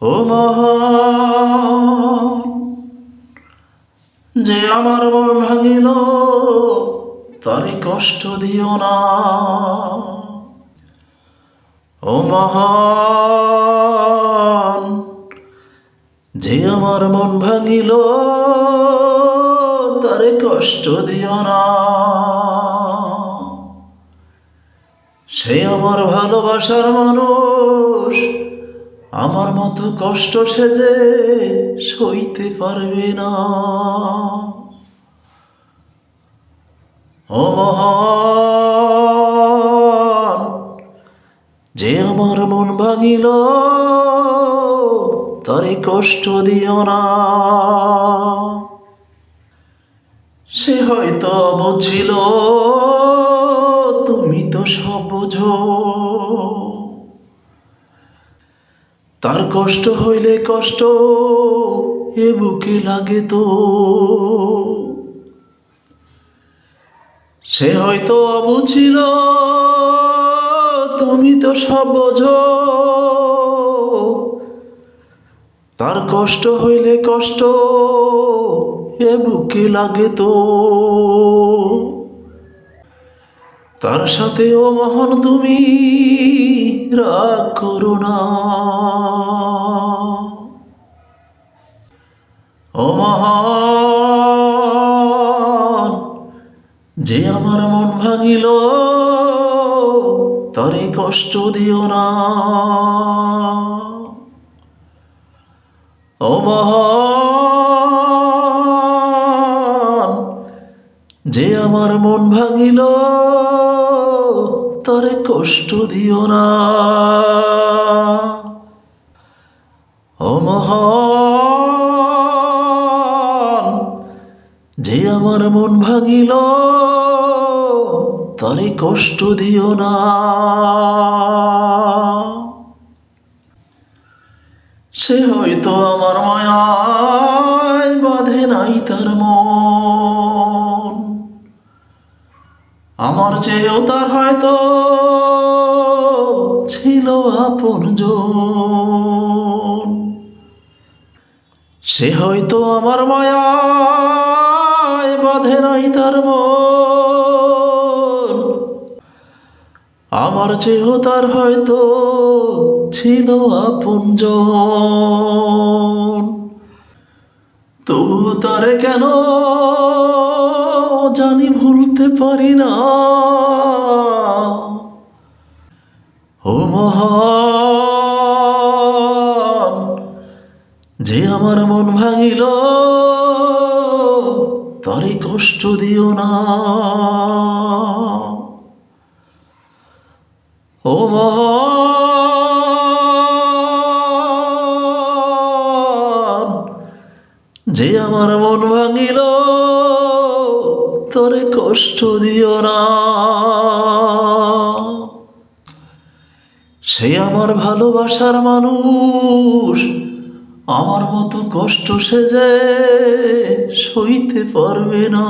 ও মহান, যে আমার মন ভাঙিল তারে কষ্ট দিও না। ও মহান, যে আমার মন ভাঙিল তারে কষ্ট দিও না। সে আমার ভালোবাসার মানুষ, আমার মতো কষ্ট সে যে সইতে পারবে না। ও মহান, যে আমার মন ভাঙিল তারে কষ্ট দিও না। সে হয়তো বুঝিল তুমি তো সব বোঝো, তার কষ্ট হইলে কষ্ট এ বুকে লাগে তো। সে হয়তো বুঝিল তুমি তো সব বোঝো, তার কষ্ট হইলে কষ্ট এ বুকে লাগে তো। তার সাথে ও মহান তুমি রাগ করো না। ও মহান, যে আমার মন ভাঙিল তারে কষ্ট দিও না। ও মহান, যে আমার মন ভাঙিল তারে কষ্ট দিও না। ও মহান, যে আমার মন ভাঙিল তারে কষ্ট দিও না। সে হয়তো আমার মায়ায় বাঁধে নাই তার মন, আমার চেয়েও তার হয়তো ছিল আপনজন। সে হয়তো আমার মায়ায় বাঁধে নাই তার মন, আমার চেয়েও তার হয়তো ছিল আপনজন। তবু তারে কেন জানি ভুলতে পারি না। ও মহান, যে আমার মন ভাঙিল তারে কষ্ট দিও না। ও মহান, যে আমার মন ভাঙিল তারে কষ্ট দিও না। সে আমার ভালোবাসার মানুষ, আমার মতো কষ্ট সে যে সইতে পারবে না।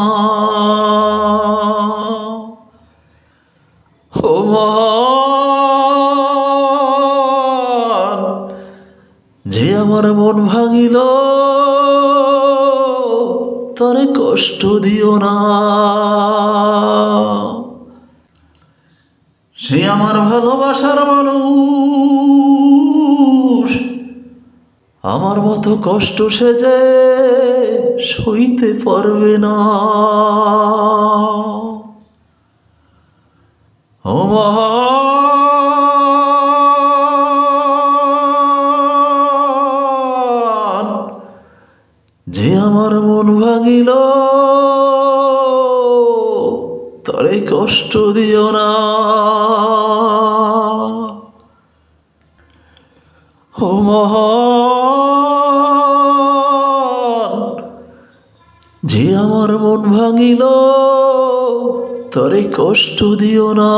ও মহান, যে আমার মন ভাঙিল তারে কষ্ট দিও না। সে আমার ভালোবাসার মানুষ, আমার মতো কষ্ট সে যে সইতে পারবে না। ও মহান, যে আমার মন ভাঙিল তারে কষ্ট দিও না। ও মহান, যে আমার মন ভাঙিল তারে কষ্ট দিও না।